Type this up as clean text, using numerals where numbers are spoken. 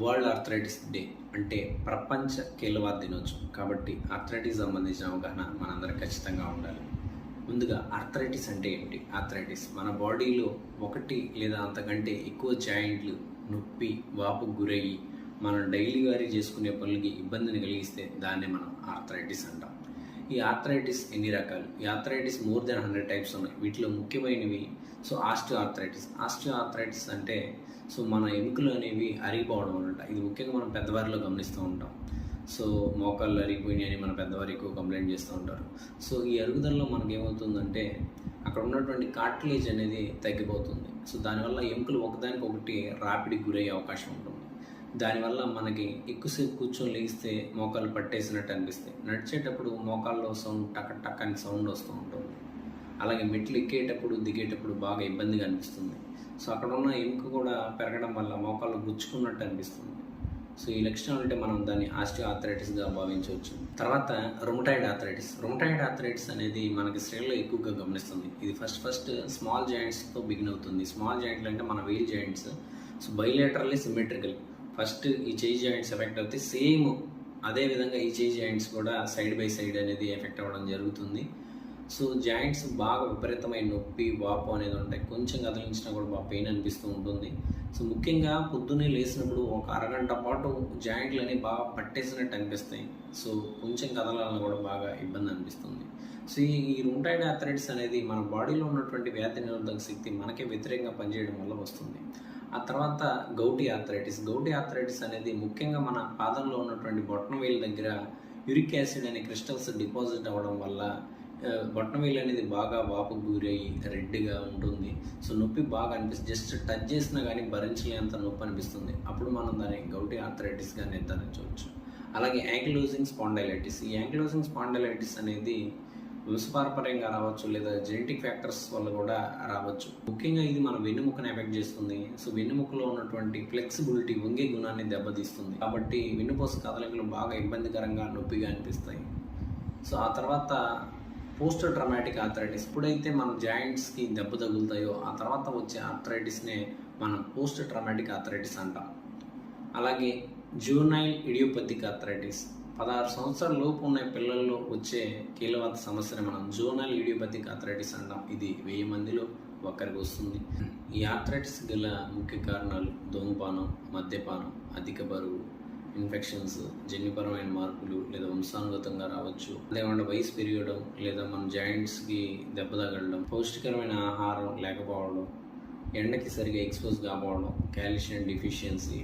World arthritis day అంటే ప్రపంచ కీళ్ళవాత దినోత్సవం. కాబట్టి ఆర్థరైటిస్ సంబంధించిన అవగాహన మనందరికి ఖచ్చితంగా ఉండాలి. ముందుగా ఆర్థరైటిస్ అంటే ఏంటి? ఆర్థరైటిస్ మన బాడీలో ఒకటి లేదా అంతకంటే ఎక్కువ జాయింట్లు నొప్పి, వాపుకు గురయ్యి మనం డైలీ వారీ చేసుకునే పనులకి ఇబ్బందిని కలిగిస్తే దాన్నే మనం ఆర్థరైటిస్ అంటాం. ఈ ఆర్థరైటిస్ ఎన్ని రకాలు? ఈ ఆర్థరైటిస్ మోర్ దెన్ 100 టైప్స్ ఉన్నాయి. వీటిలో ముఖ్యమైనవి ఆస్టియో ఆర్థరైటిస్ అంటే మన ఎముకలు అనేవి అరిగిపోవడం అనమాట. ఇది ముఖ్యంగా మనం పెద్దవారిలో గమనిస్తూ ఉంటాం. మోకాళ్ళు అరిగిపోయినాయి అని మన పెద్దవారు ఎక్కువ కంప్లైంట్ చేస్తూ ఉంటారు. ఈ అరుగుదలలో మనకి ఏమవుతుందంటే అక్కడ ఉన్నటువంటి కార్టిలేజ్ అనేది తగ్గిపోతుంది. దానివల్ల ఎముకలు ఒకదానికొకటి రాపిడికి గురయ్యే అవకాశం ఉంటుంది. దానివల్ల మనకి ఎక్కువసేపు కూర్చొని లేస్తే మోకాళ్ళు పట్టేసినట్టు అనిపిస్తాయి. నడిచేటప్పుడు మోకాల్లో సౌండ్ టక్ టక్ అని సౌండ్ వస్తూ ఉంటుంది. అలాగే మెట్లు ఎక్కేటప్పుడు దిగేటప్పుడు బాగా ఇబ్బందిగా అనిపిస్తుంది. అక్కడ ఉన్న ఎముక కూడా పెరగడం వల్ల మోకాళ్ళు గుచ్చుకున్నట్టు అనిపిస్తుంది. ఈ లక్షణాలు అంటే మనం దాన్ని ఆస్టియో ఆర్థరైటిస్గా భావించవచ్చు. తర్వాత రుమటాయిడ్ ఆర్థరైటిస్ అనేది మనకి స్త్రీల్లో ఎక్కువగా గమనిస్తుంది. ఇది ఫస్ట్ స్మాల్ జాయింట్స్తో బిగిన్ అవుతుంది. స్మాల్ జాయింట్లు అంటే మన వేల్ జాయింట్స్. బైలేటరల్లీ సిమెట్రికల్. ఫస్ట్ ఈ చేయి జాయింట్స్ ఎఫెక్ట్ అవుతాయి. సేమ్ అదే విధంగా ఈ చేయి జాయింట్స్ కూడా సైడ్ బై సైడ్ అనేది ఎఫెక్ట్ అవ్వడం జరుగుతుంది. జాయింట్స్ బాగా విపరీతమైన నొప్పి, వాపు అనేది ఉంటాయి. కొంచెం కదిలించినా కూడా బాగా పెయిన్ అనిపిస్తూ ఉంటుంది. ముఖ్యంగా పొద్దున్నే లేచినప్పుడు ఒక అరగంట పాటు జాయింట్లు అనేవి బాగా పట్టేసినట్టు అనిపిస్తాయి. కొంచెం కదలాలని కూడా బాగా ఇబ్బంది అనిపిస్తుంది. ఈ రుమటాయిడ్ ఆర్థరైటిస్ అనేది మన బాడీలో ఉన్నటువంటి వ్యాధి నిరోధక శక్తి మనకే వ్యతిరేకంగా పనిచేయడం వల్ల వస్తుంది. ఆ తర్వాత గౌటీ ఆర్థరైటిస్ అనేది ముఖ్యంగా మన పాదంలో ఉన్నటువంటి బొటనవేలు దగ్గర యూరిక్ యాసిడ్ అనే క్రిస్టల్స్ డిపాజిట్ అవ్వడం వల్ల బొటనవేలు అనేది బాగా వాపుకు గురయ్యి రెడ్గా ఉంటుంది. నొప్పి బాగా అనిపిస్తుంది. జస్ట్ టచ్ చేసినా కానీ భరించలేనంత నొప్పి అనిపిస్తుంది. అప్పుడు మనం దాన్ని గౌటీ ఆర్థరైటిస్గా నిర్ధారించవచ్చు. అలాగే యాంకిలోజింగ్ స్పాండైలైటిస్. ఈ యాంకిలోజింగ్ స్పాండైలైటిస్ అనేది వంశపారపర్యంగా రావచ్చు, లేదా జెనెటిక్ ఫ్యాక్టర్స్ వల్ల కూడా రావచ్చు. ముఖ్యంగా ఇది మన వెన్నుముకను ఎఫెక్ట్ చేస్తుంది. వెన్నుముకలో ఉన్నటువంటి ఫ్లెక్సిబిలిటీ, వంగే గుణాన్ని దెబ్బతీస్తుంది. కాబట్టి వెన్నుపూస కదలికలు బాగా ఇబ్బందికరంగా నొప్పిగా అనిపిస్తాయి. ఆ తర్వాత పోస్ట్ ట్రామాటిక్ ఆర్థరైటిస్. ఎప్పుడైతే మన జాయింట్స్కి దెబ్బ తగులుతాయో ఆ తర్వాత వచ్చే ఆర్థరైటిస్నే మనం పోస్ట్ ట్రామాటిక్ ఆర్థరైటిస్ అంటాం. అలాగే జూవెనైల్ ఇడియోపతిక్ ఆర్థరైటిస్. 16 సంవత్సరాల లోపు ఉన్న పిల్లల్లో వచ్చే కీళ్ళవాత సమస్యని మనం జూవెనైల్ ఇడియోపతిక్ ఆర్థరైటిస్ అంటాం. ఇది 1000 మందిలో ఒకరికి వస్తుంది. ఈ ఆర్థరైటిస్ గల ముఖ్య కారణాలు ధూమపానం, మద్యపానం, అధిక బరువు, ఇన్ఫెక్షన్స్, జన్యుపరమైన మార్పులు లేదా వంశానుగతంగా రావచ్చు. అదేమన్నా వయసు పెరగడం లేదా మన జాయింట్స్కి దెబ్బ తగలడం, పౌష్టికరమైన ఆహారం లేకపోవడం, ఎండకి సరిగా ఎక్స్పోజ్ కాకపోవడం, కాల్షియం డెఫిషియన్సీ,